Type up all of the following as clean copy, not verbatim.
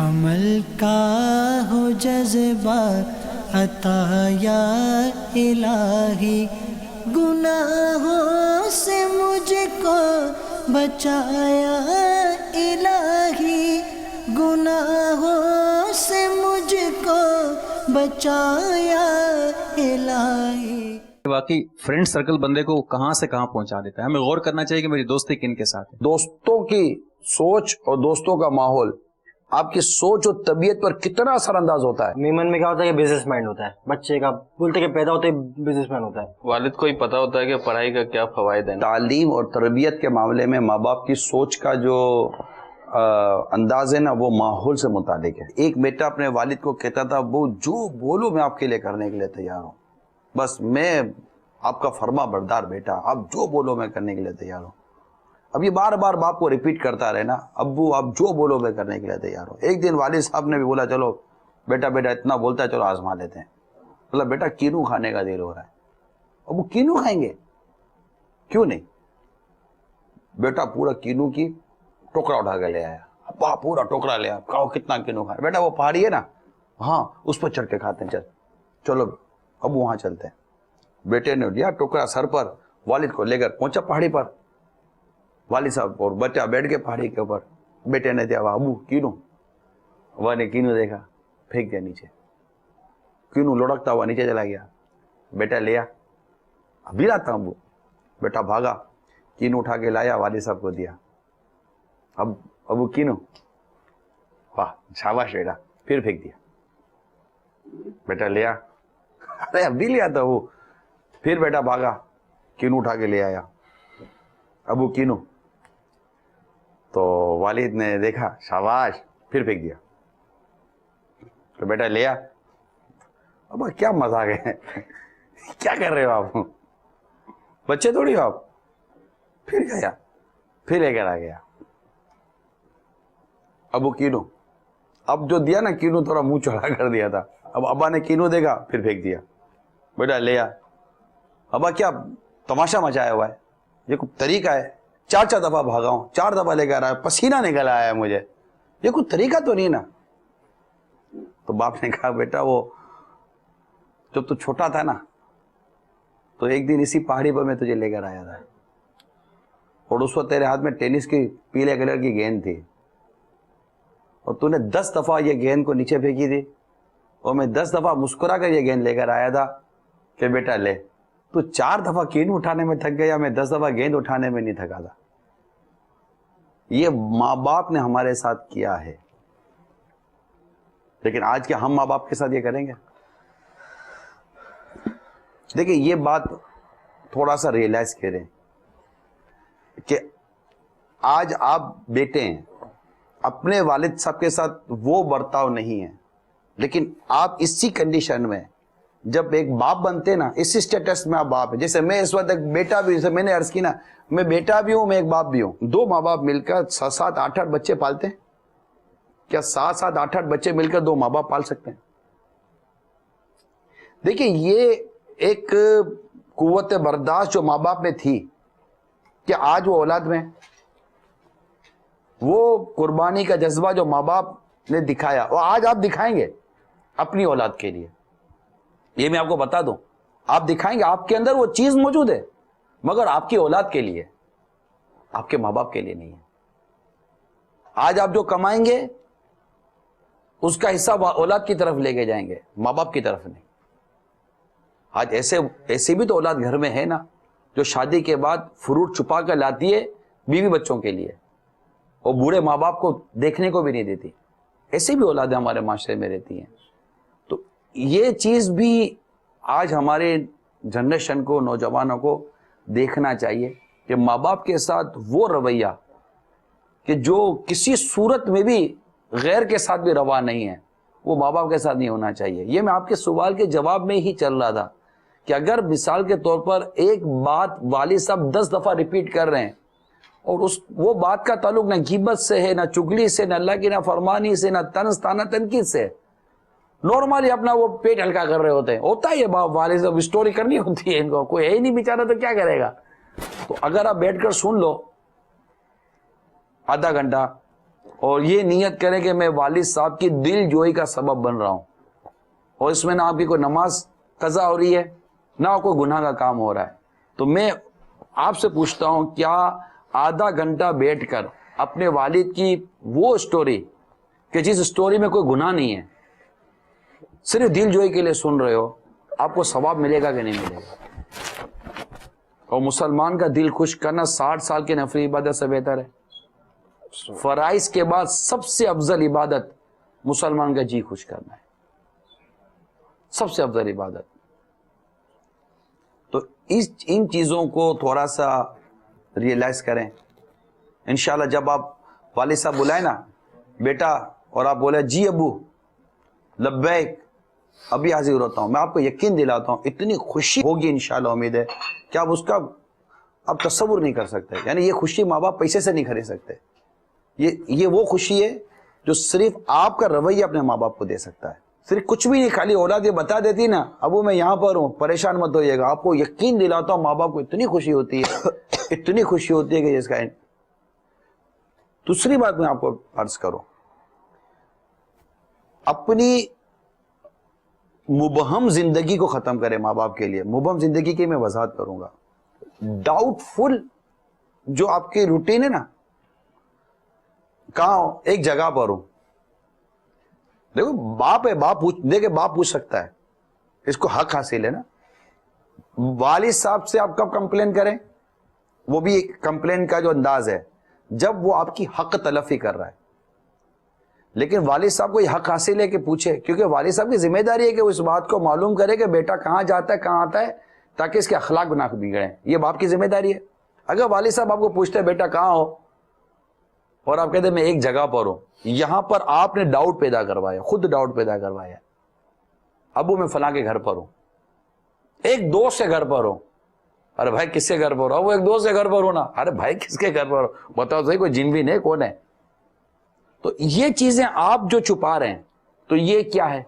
عمل کا ہو جذبہ عطا یا الہی، گناہوں سے مجھ کو بچایا الہی، گناہوں سے مجھ کو بچایا الہی۔ واقعی فرینڈ سرکل بندے کو کہاں سے کہاں پہنچا دیتا ہے۔ ہمیں غور کرنا چاہیے کہ میری دوستی کن کے ساتھ ہے۔ دوستوں کی سوچ اور دوستوں کا ماحول آپ کی سوچ اور طبیعت پر کتنا اثر انداز ہوتا ہے۔ میمن میں کیا ہوتا ہے کہ بزنس مائنڈ ہوتا ہے بچے کا، بولتے کہ پیدا ہوتے ہی بزنس مین ہوتا ہے۔ والد کو ہی پتا ہوتا ہے کہ پڑھائی کا کیا فوائد ہیں۔ تعلیم اور تربیت کے معاملے میں ماں باپ کی سوچ کا جو انداز ہے نا، وہ ماحول سے متعلق ہے۔ ایک بیٹا اپنے والد کو کہتا تھا، وہ جو بولو میں آپ کے لیے کرنے کے لیے تیار ہوں، بس میں آپ کا فرما بردار بیٹا، آپ جو بولو میں کرنے کے لیے تیار ہوں۔ اب یہ بار بار باپ کو ریپیٹ کرتا رہے نا، ابو آپ جو بولو میں کرنے کے لیے تیار ہوں۔ ایک دن والد صاحب نے بھی بولا، چلو بیٹا اتنا بولتا ہے، چلو آزما لیتے ہیں۔ بولا بیٹا کینو کھانے کا دل ہو رہا ہے۔ ابو کینو کھائیں گے؟ کیوں نہیں؟ بیٹا پورا کینو کی ٹوکرا اٹھا کے لے آیا، ابا پورا ٹوکرا لے آیا، کہو کتنا کینو کھایا؟ بیٹا وہ پہاڑی ہے نا، ہاں اس پر چڑھ کے کھاتے ہیں، چلو ابو وہاں چلتے ہیں۔ بیٹے نے لیا ٹوکرا سر پر، والد کو لے کر پہنچا پہاڑی پر۔ والد صاحب اور بچہ بیٹھ کے پہاڑی کے اوپر، بیٹے نے دیا ابو کینو، وہ نے کینو دیکھا، پھینک دیا نیچے، کینو لڑکتا ہوا نیچے چلا گیا۔ بیٹا لیا، ابھی لاتا ابو، بیٹا بھاگا، کینو اٹھا کے لایا، والد صاحب کو دیا۔ اب ابو کینو، واہ شاباش بیٹا، پھر پھینک دیا۔ بیٹا لیا، ارے ابھی لیا تھا وہ، پھر بیٹا بھاگا، کینو اٹھا کے لے آیا، ابو کینو، تو والد نے دیکھا، شاباش، پھر پھینک دیا۔ تو بیٹا لیا، ابا کیا مزاق ہے، کیا کر رہے ہو آپ، بچے تھوڑی ہو آپ۔ پھر گیا، پھر لے کر آ گیا، ابو کینو، اب جو دیا نا کینو تھوڑا منہ چڑھا کر دیا تھا، اب ابا نے کینو دیکھا، پھر پھینک دیا۔ بیٹا لیا، ابا کیا تماشا مچایا ہوا ہے، یہ کوئی طریقہ ہے؟ 4 دفعہ بھاگا ہوں، 4 دفعہ لے کر آیا، پسینہ نکل آیا ہے مجھے، یہ کوئی طریقہ تو نہیں نا۔ تو باپ نے کہا بیٹا وہ جب تو چھوٹا تھا نا، تو ایک دن اسی پہاڑی پر میں تجھے لے کر آیا تھا، اور اس وقت تیرے ہاتھ میں ٹینس کی پیلے کلر کی گیند تھی، اور تو نے 10 دفعہ یہ گیند کو نیچے پھینکی تھی، اور میں 10 دفعہ مسکرا کر یہ گیند لے کر آیا تھا کہ بیٹا لے۔ تو 4 دفعہ کینو اٹھانے میں تھک گیا، میں 10 دفعہ گیند اٹھانے میں نہیں تھکا تھا۔ یہ ماں باپ نے ہمارے ساتھ کیا ہے، لیکن آج کیا ہم ماں باپ کے ساتھ یہ کریں گے؟ دیکھیں یہ بات تھوڑا سا ریئلائز کریں کہ آج آپ بیٹے ہیں، اپنے والد صاحب کے ساتھ وہ برتاؤ نہیں ہے، لیکن آپ اسی کنڈیشن میں جب ایک باپ بنتے نا، اسی سٹیٹس میں آپ باپ ہیں۔ جیسے میں اس وقت ایک بیٹا بھی، جیسے میں نے عرض کی نا، میں بیٹا بھی ہوں، میں ایک باپ بھی ہوں۔ 2 ماں باپ مل کر 7 8 بچے پالتے ہیں کیا؟ 7 8 بچے مل کر 2 ماں باپ پال سکتے ہیں؟ دیکھیں یہ ایک قوت برداشت جو ماں باپ میں تھی کہ آج وہ اولاد میں، وہ قربانی کا جذبہ جو ماں باپ نے دکھایا، وہ آج آپ دکھائیں گے اپنی اولاد کے لیے۔ یہ میں آپ کو بتا دوں، آپ دکھائیں گے، آپ کے اندر وہ چیز موجود ہے، مگر آپ کی اولاد کے لیے، آپ کے ماں باپ کے لیے نہیں ہے۔ آج آپ جو کمائیں گے اس کا حصہ اولاد کی طرف لے کے جائیں گے، ماں باپ کی طرف نہیں۔ آج ایسے بھی تو اولاد گھر میں ہے نا، جو شادی کے بعد فروٹ چھپا کر لاتی ہے بیوی بچوں کے لیے، اور بوڑھے ماں باپ کو دیکھنے کو بھی نہیں دیتی۔ ایسے بھی اولادیں ہمارے معاشرے میں رہتی ہیں۔ تو یہ چیز بھی آج ہمارے جنریشن کو، نوجوانوں کو دیکھنا چاہیے کہ ماں باپ کے ساتھ وہ رویہ کہ جو کسی صورت میں بھی غیر کے ساتھ بھی روا نہیں ہے، وہ ماں باپ کے ساتھ نہیں ہونا چاہیے۔ یہ میں آپ کے سوال کے جواب میں ہی چل رہا تھا کہ اگر مثال کے طور پر ایک بات والد صاحب 10 دفعہ ریپیٹ کر رہے ہیں، اور وہ بات کا تعلق نہ غیبت سے ہے، نہ چگلی سے، نہ اللہ کی نافرمانی سے، نہ طنز طعنہ تنقید سے، نارملی اپنا وہ پیٹ ہلکا کر رہے ہوتے ہیں، ہوتا ہے یہ باپ والد صاحب اسٹوری کرنی ہوتی ہے، ان کو کوئی ہے ہی نہیں بیچارہ تو کیا کرے گا۔ تو اگر آپ بیٹھ کر سن لو آدھا گھنٹہ اور یہ نیت کریں کہ میں والد صاحب کی دل جوئی کا سبب بن رہا ہوں، اور اس میں نہ آپ کی کوئی نماز قضا ہو رہی ہے نہ کوئی گناہ کا کام ہو رہا ہے، تو میں آپ سے پوچھتا ہوں کیا آدھا گھنٹہ بیٹھ کر اپنے والد کی وہ اسٹوری کہ جس اسٹوری میں کوئی گناہ نہیں ہے صرف دل جوئی کے لیے سن رہے ہو، آپ کو ثواب ملے گا کہ نہیں ملے گا؟ اور مسلمان کا دل خوش کرنا 60 سال کی نفلی عبادت سے بہتر ہے۔ فرائض کے بعد سب سے افضل عبادت مسلمان کا جی خوش کرنا ہے، سب سے افضل عبادت۔ تو ان چیزوں کو تھوڑا سا ریئلائز کریں۔ انشاءاللہ جب آپ والد صاحب بلائیں نا بیٹا اور آپ بولے جی ابو لبیک ابھی حاضر ہوتا ہوں، میں آپ کو یقین دلاتا ہوں اتنی خوشی ہوگی انشاءاللہ، امید ہے کہ آپ اس کا آپ تصور نہیں کر سکتے۔ یعنی یہ خوشی ماں باپ پیسے سے نہیں خرید سکتے، یہ وہ خوشی ہے جو صرف آپ کا رویہ اپنے ماں باپ کو دے سکتا ہے۔ صرف کچھ بھی نہیں، خالی اولاد یہ بتا دیتی نا ابو میں یہاں پر ہوں پریشان مت ہوئیے گا، آپ کو یقین دلاتا ہوں ماں باپ کو اتنی خوشی ہوتی ہے، اتنی خوشی ہوتی ہے کہ جس کا۔ دوسری بات میں آپ کو عرض کروں، اپنی مبہم زندگی کو ختم کرے ماں باپ کے لیے۔ مبہم زندگی کی میں وضاحت کروں گا، ڈاؤٹ فل جو آپ کی روٹین ہے نا، کہاں ہو؟ ایک جگہ پر ہوں، دیکھو باپ ہے، باپ پوچھ سکتا ہے، اس کو حق حاصل ہے نا۔ والد صاحب سے آپ کب کمپلین کریں؟ وہ بھی ایک کمپلین کا جو انداز ہے جب وہ آپ کی حق تلفی کر رہا ہے، لیکن والد صاحب کو یہ حق حاصل ہے کہ پوچھے، کیونکہ والد صاحب کی ذمہ داری ہے کہ وہ اس بات کو معلوم کرے کہ بیٹا کہاں جاتا ہے کہاں آتا ہے، تاکہ اس کے اخلاق نہ بگڑیں۔ یہ باپ کی ذمہ داری ہے۔ اگر والد صاحب آپ کو پوچھتے ہیں بیٹا کہاں ہو، اور آپ کہتے ہیں میں ایک جگہ پر ہوں، یہاں پر آپ نے ڈاؤٹ پیدا کروایا، خود ڈاؤٹ پیدا کروایا، ابو میں فلاں کے گھر پر ہوں، ایک دوست کے گھر پر ہوں۔ ارے بھائی کس کے گھر پر ہو؟ وہ ایک دوست کے گھر پر ہونا۔ ارے بھائی کس کے گھر پر ہو؟ بتاؤ صحیح، کوئی جن بھی نہیں، کون ہے؟ تو یہ چیزیں آپ جو چھپا رہے ہیں تو یہ کیا ہے؟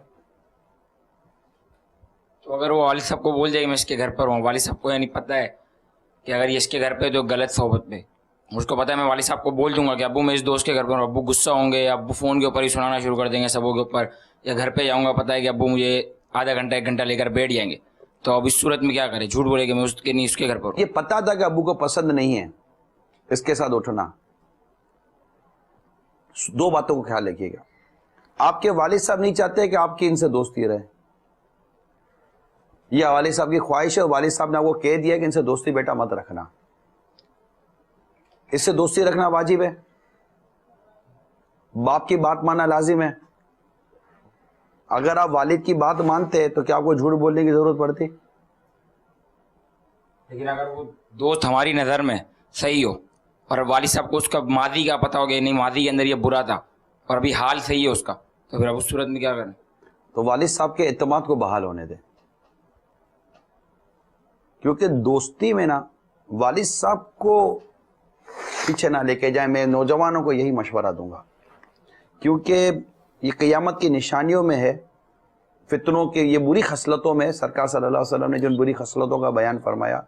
تو اگر وہ والد صاحب کو بول جائے کہ میں اس کے گھر پر ہوں، والد صاحب کو یعنی پتہ ہے کہ اگر یہ اس کے گھر پہ تو غلط صحبت پہ، مجھ کو پتہ ہے میں والد صاحب کو بول دوں گا کہ ابو میں اس دوست کے گھر پر ہوں، ابو غصہ ہوں گے، ابو فون کے اوپر ہی سنانا شروع کر دیں گے سبوں کے اوپر، یا گھر پہ جاؤں گا پتہ ہے کہ ابو مجھے آدھا گھنٹہ ایک گھنٹہ لے کر بیٹھ جائیں گے، تو اب اس صورت میں کیا کرے؟ جھوٹ بولے کہ میں اس کے نہیں اس کے گھر پر ہوں۔ یہ پتا تھا کہ ابو کو پسند نہیں ہے اس کے ساتھ اٹھنا۔ دو باتوں کو خیال رکھیے گا، آپ کے والد صاحب نہیں چاہتے کہ آپ کی ان سے دوستی رہے، یہ والد صاحب کی خواہش ہے، والد صاحب نے آپ کو کہہ دیا کہ ان سے دوستی بیٹا مت رکھنا، اس سے دوستی رکھنا واجب ہے، باپ کی بات ماننا لازم ہے۔ اگر آپ والد کی بات مانتے تو کیا آپ کو جھوٹ بولنے کی ضرورت پڑتی؟ لیکن اگر وہ دوست ہماری نظر میں صحیح ہو اور والد صاحب کو اس کا ماضی کا پتہ ہو گیا نہیں ماضی کے اندر یہ برا تھا اور ابھی حال صحیح ہے اس کا، تو پھر اب اس صورت میں کیا کریں؟ تو والد صاحب کے اعتماد کو بحال ہونے دیں، کیونکہ دوستی میں نا والد صاحب کو پیچھے نہ لے کے جائیں۔ میں نوجوانوں کو یہی مشورہ دوں گا، کیونکہ یہ قیامت کی نشانیوں میں ہے، فتنوں کے یہ بری خصلتوں میں، سرکار صلی اللہ علیہ وسلم نے جن بری خصلتوں کا بیان فرمایا،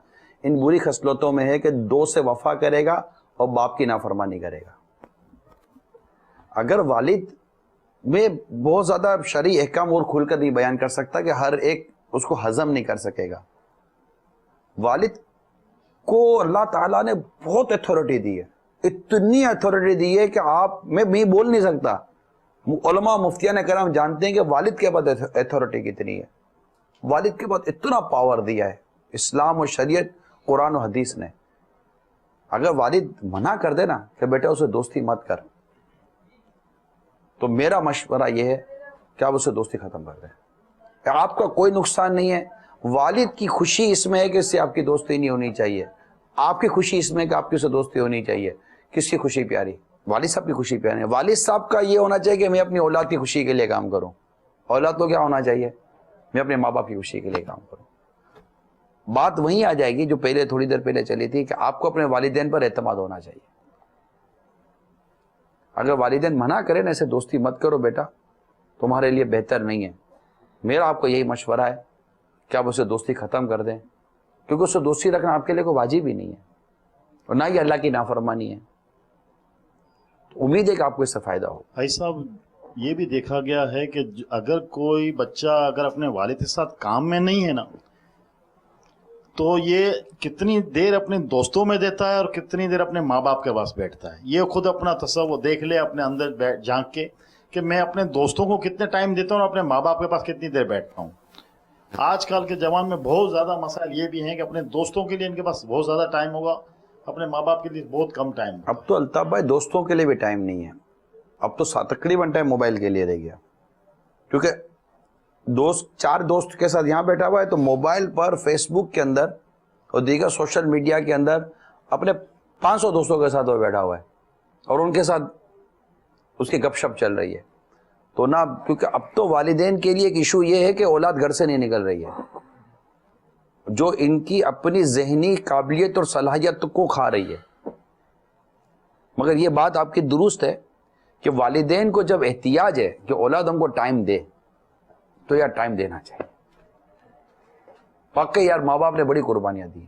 ان بری خصلتوں میں ہے کہ دوست سے وفا کرے گا اور باپ کی نافرمانی کرے گا۔ اگر والد میں بہت زیادہ شرعی احکام اور کھل کر نہیں بیان کر سکتا کہ ہر ایک اس کو ہضم نہیں کر سکے گا۔ والد کو اللہ تعالیٰ نے بہت اتھارٹی دی ہے، اتنی اتھارٹی دی ہے کہ آپ میں بول نہیں سکتا۔ علماء مفتیان کرام جانتے ہیں کہ والد کے بعد اتھارٹی کتنی ہے، والد کے بعد اتنا پاور دیا ہے اسلام و شریعت قرآن و حدیث نے۔ اگر والد منع کر دے نا کہ بیٹا اسے دوستی مت کر، تو میرا مشورہ یہ ہے کہ آپ اسے دوستی ختم کر دیں۔ آپ کا کوئی نقصان نہیں ہے، والد کی خوشی اس میں ہے کہ اس سے آپ کی دوستی نہیں ہونی چاہیے، آپ کی خوشی اس میں ہے کہ آپ کی اسے دوستی ہونی چاہیے۔ کس کی خوشی پیاری؟ والد صاحب کی خوشی پیاری ہے۔ والد صاحب کا یہ ہونا چاہیے کہ میں اپنی اولاد کی خوشی کے لیے کام کروں، اولاد کو کیا ہونا چاہیے؟ میں اپنے ماں باپ کی خوشی کے لیے کام کروں۔ بات وہیں آ جائے گی جو پہلے تھوڑی دیر پہلے چلی تھی کہ آپ کو اپنے والدین پر اعتماد ہونا چاہیے۔ اگر والدین منع کریں نا ایسے دوستی مت کرو بیٹا، تمہارے لیے بہتر نہیں ہے، میرا آپ کو یہی مشورہ ہے کہ آپ اسے دوستی ختم کر دیں، کیونکہ اسے دوستی رکھنا آپ کے لیے کوئی واجب ہی نہیں ہے اور نہ ہی اللہ کی نافرمانی ہے۔ امید ہے کہ آپ کو اس سے فائدہ ہو. بھائی صاحب یہ بھی دیکھا گیا ہے کہ اگر کوئی بچہ اگر اپنے والد کے ساتھ کام میں نہیں ہے نا تو یہ کتنی دیر اپنے دوستوں میں دیتا ہے اور کتنی دیر اپنے ماں باپ کے پاس بیٹھتا ہے. یہ خود اپنا تصور دیکھ لے اپنے اندر جھانک کے کہ میں اپنے دوستوں کو کتنے ٹائم دیتا ہوں اور اپنے ماں باپ کے پاس کتنی دیر بیٹھتا ہوں. آج کل کے زمان میں بہت زیادہ مسائل یہ بھی ہیں کہ اپنے دوستوں کے لیے ان کے پاس بہت زیادہ ٹائم ہوگا, اپنے ماں باپ کے لیے بہت کم ٹائم. اب تو الطاف بھائی دوستوں کے لیے بھی ٹائم نہیں ہے, اب تو تقریباً ٹائم موبائل کے لیے رہ گیا, کیونکہ چار دوست کے ساتھ یہاں بیٹھا ہوا ہے تو موبائل پر فیس بک کے اندر اور دیگر سوشل میڈیا کے اندر اپنے 500 دوستوں کے ساتھ وہ بیٹھا ہوا ہے اور ان کے ساتھ اس کی گپ شپ چل رہی ہے. تو نہ, کیونکہ اب تو والدین کے لیے ایک ایشو یہ ہے کہ اولاد گھر سے نہیں نکل رہی ہے, جو ان کی اپنی ذہنی قابلیت اور صلاحیت کو کھا رہی ہے. مگر یہ بات آپ کی درست ہے کہ والدین کو جب احتیاج ہے کہ اولاد ہم کو ٹائم دے تو یار ٹائم دینا چاہیے. واقعی یار ماں باپ نے بڑی قربانیاں دی ہیں,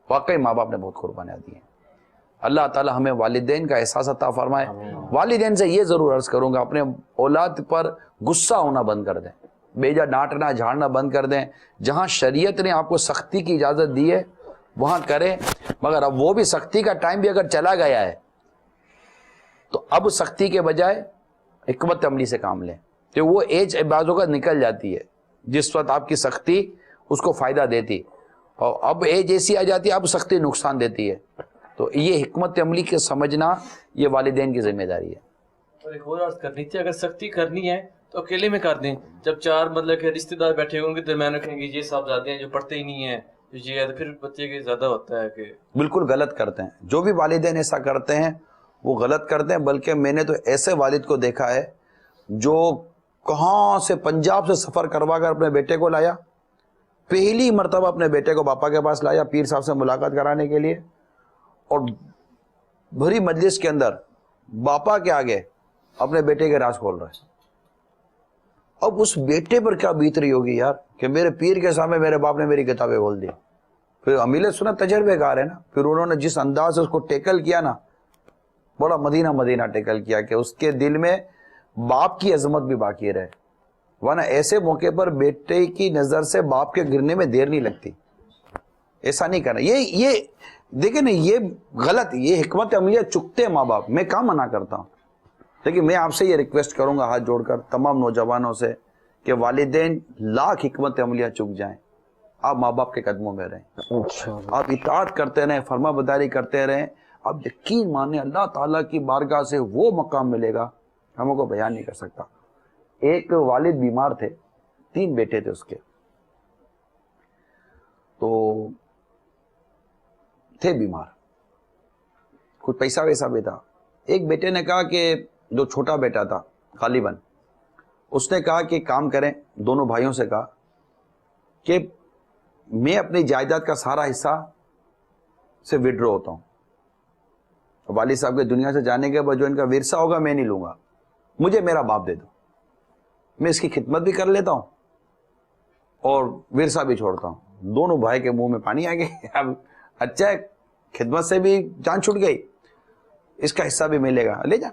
واقعی ماں باپ نے بہت قربانیاں دی ہیں. اللہ تعالی ہمیں والدین کا احساس عطا فرمائے. والدین سے یہ ضرور عرض کروں گا اپنے اولاد پر غصہ ہونا بند کر دیں, بیجا ڈانٹنا جھاڑنا بند کر دیں. جہاں شریعت نے آپ کو سختی کی اجازت دی ہے وہاں کریں, مگر اب وہ بھی سختی کا ٹائم بھی اگر چلا گیا ہے تو اب سختی کے بجائے حکمت عملی سے کام لیں. تو وہ ایج بعضوں کا نکل جاتی ہے جس وقت آپ کی سختی اس کو فائدہ دیتی, اور اب ایج ایسی آ جاتی ہے اب سختی نقصان دیتی ہے. تو یہ حکمت عملی کے سمجھنا یہ والدین کی ذمہ داری ہے. اور ایک اور عرض کرنی تھی, اگر سختی کرنی ہے تو اکیلے میں کر دیں. جب چار مطلب کہ رشتے دار بیٹھے ہوں گے درمیان میں کہیں گے یہ صاحبزادے ہیں جو پڑھتے ہی نہیں ہیں, یہ ہے, تو پھر بچے کے زیادہ ہوتا ہے کہ بالکل غلط کرتے ہیں. جو بھی والدین ایسا کرتے ہیں وہ غلط کرتے ہیں. بلکہ میں نے تو ایسے والد کو دیکھا ہے جو کہاں سے پنجاب سے سفر کروا کر اپنے بیٹے کو لایا, پہلی مرتبہ اپنے بیٹے کو باپا کے پاس لایا پیر صاحب سے ملاقات کرانے کے لیے, اور بھری مجلس کے اندر باپا کے آگے اپنے بیٹے کے راز کھول رہا ہے. اب اس بیٹے پر کیا بیت رہی ہوگی یار کہ میرے پیر کے سامنے میرے باپ نے میری کتابیں کھول دی. پھر امیل سنت تجربے کار ہے نا, پھر انہوں نے جس انداز سے اس کو ٹیکل کیا نا, بڑا مدینہ مدینہ ٹیکل کیا کہ اس کے دل میں باپ کی عظمت بھی باقی رہے. ورنہ ایسے موقع پر بیٹے کی نظر سے باپ کے گرنے میں دیر نہیں لگتی. ایسا نہیں کرنا. یہ دیکھیں نا, یہ غلط, یہ حکمت عملیہ چکتے ماں باپ. میں کہاں منع کرتا ہوں, لیکن میں آپ سے یہ ریکویسٹ کروں گا ہاتھ جوڑ کر تمام نوجوانوں سے کہ والدین لاکھ حکمت عملیہ چک جائیں, آپ ماں باپ کے قدموں میں رہیں, آپ اطاعت کرتے رہیں, فرما برداری کرتے رہیں. آپ یقین مانیں اللہ تعالیٰ کی بارگاہ سے وہ مقام ملے گا ہم کو بیان نہیں کر سکتا. ایک والد بیمار تھے, 3 بیٹے تھے اس کے, تو تھے بیمار, کچھ پیسہ ویسا بھی تھا. ایک بیٹے نے کہا کہ جو چھوٹا بیٹا تھا غالباً, اس نے کہا کہ کام کریں, دونوں بھائیوں سے کہا کہ میں اپنی جائیداد کا سارا حصہ سے وڈرو ہوتا ہوں, والد صاحب کے دنیا سے جانے کے بعد جو ان کا ورثہ ہوگا میں نہیں لوں گا, مجھے میرا باپ دے دو, میں اس کی خدمت بھی کر لیتا ہوں اور ورثہ بھی چھوڑتا ہوں. دونوں بھائی کے منہ میں پانی آ گئے. اب اچھا ہے, خدمت سے بھی جان چھوٹ گئی, اس کا حصہ بھی ملے گا, لے جا.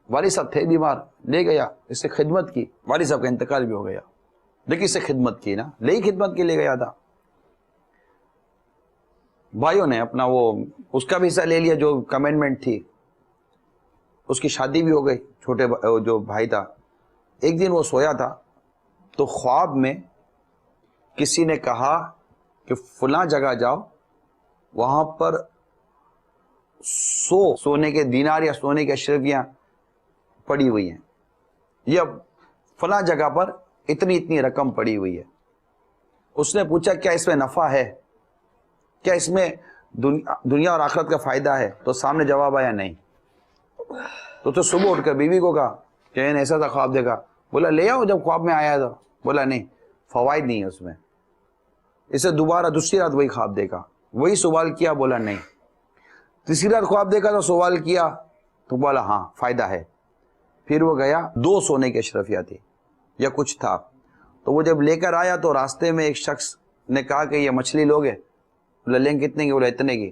والد صاحب تھے بیمار, لے گیا, اس سے خدمت کی. والد صاحب کا انتقال بھی ہو گیا, لیکن اس سے خدمت کی نا, لے ہی خدمت کے لے گیا تھا. بھائیوں نے اپنا وہ اس کا بھی حصہ لے لیا جو کمنٹمنٹ تھی. اس کی شادی بھی ہو گئی. چھوٹے جو بھائی تھا, ایک دن وہ سویا تھا تو خواب میں کسی نے کہا کہ فلاں جگہ جاؤ, وہاں پر سونے کے دینار یا سونے کی اشرفیاں پڑی ہوئی ہیں, یا فلاں جگہ پر اتنی رقم پڑی ہوئی ہے. اس نے پوچھا کیا اس میں نفع ہے, کیا اس میں دنیا اور آخرت کا فائدہ ہے؟ تو سامنے جواب آیا نہیں. تو صبح اٹھ کر بیوی کو کہا کہ میں نے ایسا سا خواب دیکھا. بولا لے آؤ جب خواب میں آیا تھا. بولا نہیں, فوائد نہیں ہے اس میں. اسے دوبارہ دوسری رات وہی خواب دیکھا, وہی سوال کیا, بولا نہیں. تیسری رات خواب دیکھا تو سوال کیا تو بولا ہاں فائدہ ہے. پھر وہ گیا, 2 سونے کی اشرفیاں تھی یا کچھ تھا. تو وہ جب لے کر آیا تو راستے میں ایک شخص نے کہا کہ یہ مچھلی لوگے؟ بولا لیں کتنے کی؟ بولا اتنے کی.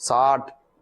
60,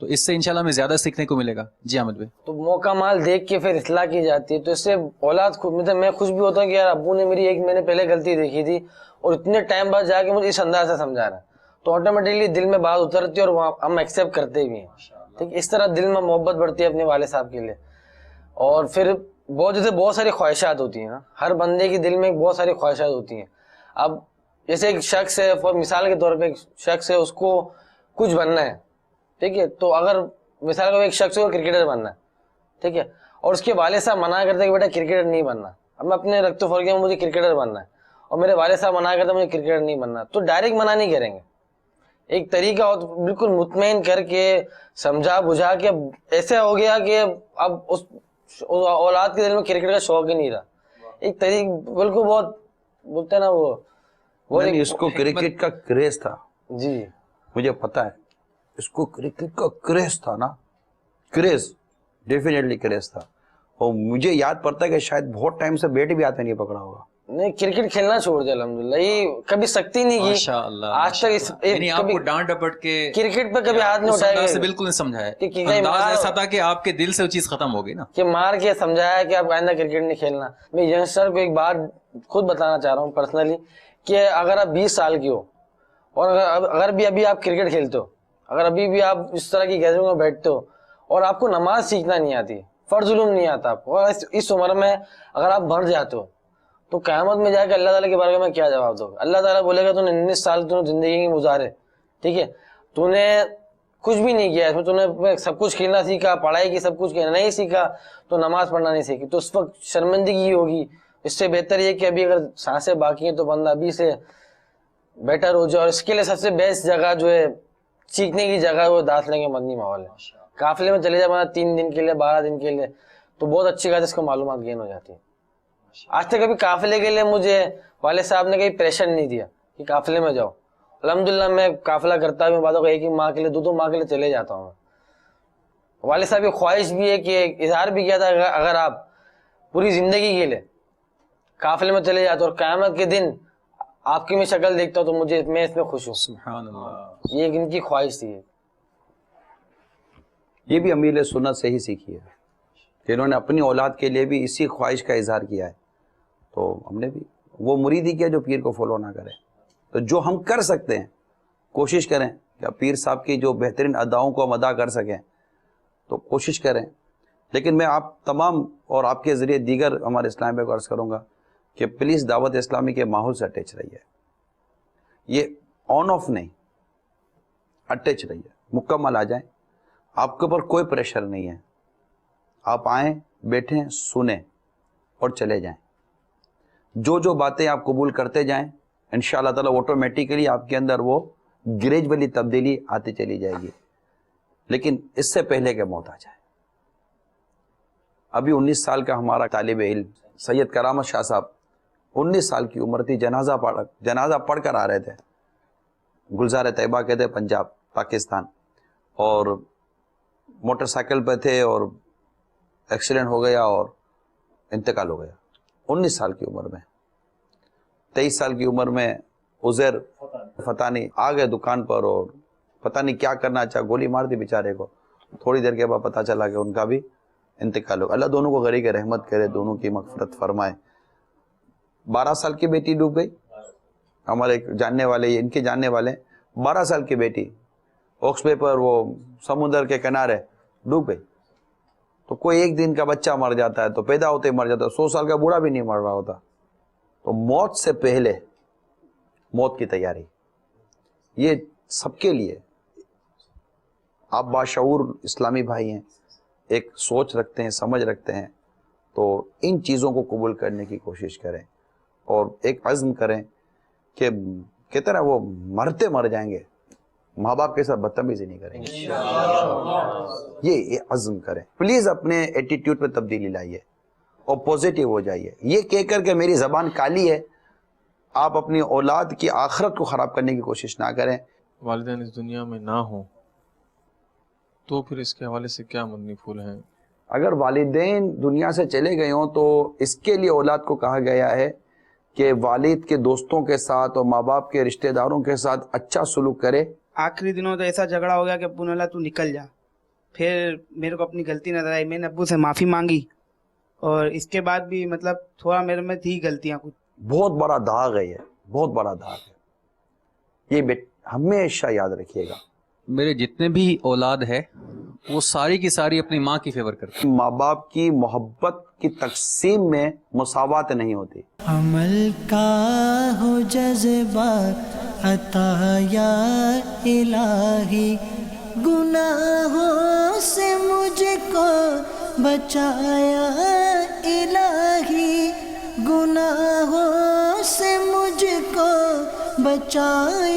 تو اس سے انشاءاللہ ہمیں زیادہ سیکھنے کو ملے گا. جی احمد بھائی. تو موقع مال دیکھ کے پھر اصلاح کی جاتی ہے, تو اس سے اولاد مطلب میں خوش بھی ہوتا ہوں کہ یار ابو نے میری ایک میں نے پہلے غلطی دیکھی تھی اور اتنے ٹائم بعد جا کے مجھے اس انداز سے سمجھا رہا ہے, تو آٹومیٹکلی دل میں بات اترتی ہے اور ہم ایکسیپٹ کرتے بھی ہیں. ٹھیک, اس طرح دل میں محبت بڑھتی ہے اپنے والد صاحب کے لیے. اور پھر بہت ساری خواہشات ہوتی ہیں نا, ہر بندے کے دل میں بہت ساری خواہشات ہوتی ہیں. اب جیسے ایک شخص ہے, مثال کے طور پہ ایک شخص ہے, اس کو کچھ بننا ہے, ٹھیک ہے, تو اگر مثال کا ایک شخص کو کرکٹر بننا ہے, ٹھیک ہے, اور اس کے والد صاحب منع کرتے ہیں کہ بیٹا کرکٹر نہیں بننا, اب میں اپنے رخت و فرق میں مجھے کرکٹر بننا ہے اور میرے والد صاحب منع کرتے ہیں مجھے کرکٹر نہیں بننا, تو ڈائریکٹ منع نہیں کریں گے, ایک طریقہ ہو بالکل مطمئن کر کے سمجھا بجھا کے. ایسا ہو گیا کہ اب اس اولاد کے دل میں کرکٹ کا شوق ہی نہیں رہا, ایک طریقہ بالکل بہت بولتے ہیں نا وہ اس کو کرکٹ کا کریز تھا. جی مجھے پتا ہے اس کو کرکٹ کا کریز تھا نا, کریز ڈیفینیٹلی کریز تھا. اور مجھے یاد پڑتا ہے کہ شاید بہت ٹائم سے بیٹ بھی ہاتھ میں نہیں پکڑا ہوگا. نہیں, کرکٹ کھیلنا چھوڑ دیا الحمدللہ, یہ کبھی سختی نہیں کی ماشاءاللہ, آج تک. یعنی آپ کو ڈانٹ ڈپٹ کے کرکٹ پہ کبھی ہاتھ نہیں اٹھایا سے بالکل نہیں سمجھایا, کہ انداز ایسا تھا کہ آپ کے دل سے وہ چیز ختم ہو گئی نا, کہ مار کے سمجھایا کہ آپ آئندہ کرکٹ نہیں کھیلنا. میں ینگسٹر کو ایک بات خود بتانا چاہ رہا ہوں پرسنلی, کہ اگر آپ 20 سال کی ہو اور اگر بھی ابھی آپ کرکٹ کھیلتے ہو, اگر ابھی بھی آپ اس طرح کی گیدرنگ میں بیٹھتے ہو اور آپ کو نماز سیکھنا نہیں آتی, فرض علوم نہیں آتا آپ کو, اور اس عمر میں اگر آپ بڑھ جاتے ہو تو قیامت میں جا کے اللہ تعالیٰ کے بارے میں کیا جواب دو گے؟ اللہ تعالیٰ بولے گا تو نے 19 سال تو نے زندگی کی گزارے, ٹھیک ہے, تو نے کچھ بھی نہیں کیا, اس میں تو نے سب کچھ کھیلنا سیکھا, پڑھائی کی سب کچھ کھیلنا نہیں سیکھا, تو نماز پڑھنا نہیں سیکھی, تو اس وقت شرمندگی ہوگی. اس سے بہتر یہ کہ ابھی اگر سانسیں باقی ہیں تو بندہ ابھی سے بیٹر ہو جائے. اور اس کے لیے سب سے بیسٹ جگہ جو ہے سیکھنے کی جگہ ہے وہ داخلے کے مدنی ماحول ہے. قافلے میں چلے جائے 3 دن کے لیے 12 دن کے لیے, تو بہت اچھی بات ہے, اس کو معلومات گین ہو جاتی ہے. آج تک کبھی قافلے کے لیے مجھے والد صاحب نے کبھی پریشر نہیں دیا کہ قافلے میں جاؤ. الحمدللہ میں قافلہ کرتا ہوں, بعدوں کو ایک ہی ماہ کے لیے 2 ماہ کے لیے چلے جاتا ہوں. والد صاحب کی خواہش بھی ہے کہ اظہار بھی کیا تھا اگر آپ پوری زندگی کے لیے قافلے میں چلے جاتے اور قیامت کے دن آپ کی میں شکل دیکھتا ہوں تو مجھے میں اس میں خوش ہوں. سبحان اللہ, یہ ایک ان کی خواہش تھی. یہ بھی امیر سنت سے ہی سیکھی ہے کہ انہوں نے اپنی اولاد کے لیے بھی اسی خواہش کا اظہار کیا ہے. تو ہم نے بھی وہ مرید ہی کیا جو پیر کو فالو نہ کرے. تو جو ہم کر سکتے ہیں کوشش کریں کہ پیر صاحب کی جو بہترین اداؤں کو ہم ادا کر سکیں, تو کوشش کریں. لیکن میں آپ تمام اور آپ کے ذریعے دیگر ہمارے اسلام پہ عرض کروں گا کہ پلیز دعوت اسلامی کے ماحول سے اٹیچ رہیے. یہ آن آف نہیں, اٹیچ رہیے, مکمل آ جائیں. آپ کے اوپر کوئی پریشر نہیں ہے, آپ آئیں, بیٹھیں, سنیں اور چلے جائیں. جو باتیں آپ قبول کرتے جائیں انشاءاللہ تعالی آٹومیٹیکلی آپ کے اندر وہ گریجولی تبدیلی آتی چلی جائے گی. لیکن اس سے پہلے کہ موت آ جائے. ابھی 19 سال کا ہمارا طالب علم سید کرامت شاہ صاحب 19 سال کی عمر تھی, جنازہ پڑھ کر آ رہے تھے. گلزار طیبہ کے تھے, پنجاب پاکستان, اور موٹر سائیکل پہ تھے اور ایکسیڈنٹ ہو گیا اور انتقال ہو گیا 19 سال کی عمر میں. 23 سال کی عمر میں عزیر فتانی آ گئے دکان پر اور پتہ نہیں کیا کرنا چاہا, گولی مار دی بیچارے کو. تھوڑی دیر کے بعد پتہ چلا کہ ان کا بھی انتقال ہو. اللہ دونوں کو غریق رحمت کرے, دونوں کی مغفرت فرمائے. 12 سال کی بیٹی ڈوب گئی, ہمارے جاننے والے, ان کے جاننے والے, 12 سال کی بیٹی اوکس پے پر وہ سمندر کے کنارے ڈوب گئی. تو کوئی ایک دن کا بچہ مر جاتا ہے تو پیدا ہوتے مر جاتا ہے, 100 سال کا بوڑھا بھی نہیں مر رہا ہوتا. تو موت سے پہلے موت کی تیاری, یہ سب کے لیے. آپ باشعور اسلامی بھائی ہیں, ایک سوچ رکھتے ہیں, سمجھ رکھتے ہیں, تو ان چیزوں کو قبول کرنے کی کوشش کریں اور ایک عزم کریں کہ کہتے ہیں وہ مرتے مر جائیں گے, ماں باپ کے ساتھ بدتمیزی نہیں کریں گے. یہ عزم کریں پلیز. اپنے ایٹیٹیوڈ میں تبدیلی لائیے اور پوزیٹیو ہو جائیے. یہ کہہ کر کہ میری زبان کالی ہے, آپ اپنی اولاد کی آخرت کو خراب کرنے کی کوشش نہ کریں. والدین اس دنیا میں نہ ہوں تو پھر اس کے حوالے سے کیا مدنی پھول ہیں؟ اگر والدین دنیا سے چلے گئے ہوں تو اس کے لیے اولاد کو کہا گیا ہے کہ والد کے دوستوں کے ساتھ اور ماں باپ کے رشتہ داروں کے ساتھ اچھا سلوک کرے. آخری دنوں تو ایسا جھگڑا ہو گیا کہ پونلا تو نکل جا, پھر میرے کو اپنی غلطی نظر آئی, میں نے ابو سے معافی مانگی, اور اس کے بعد بھی مطلب تھوڑا میرے میں تھی غلطیاں کچھ. بہت بڑا داغ ہے, یہ بہت بڑا داغ ہے, یہ ہمیشہ یاد رکھیے گا. میرے جتنے بھی اولاد ہے وہ ساری کی ساری اپنی ماں کی فیور کرتے ہیں. ماں باپ کی محبت کی تقسیم میں مساوات نہیں ہوتی. عمل کا ہو جذبہ عطا یا الہی, گناہوں سے مجھ کو بچایا الہی, گناہوں سے مجھ کو بچایا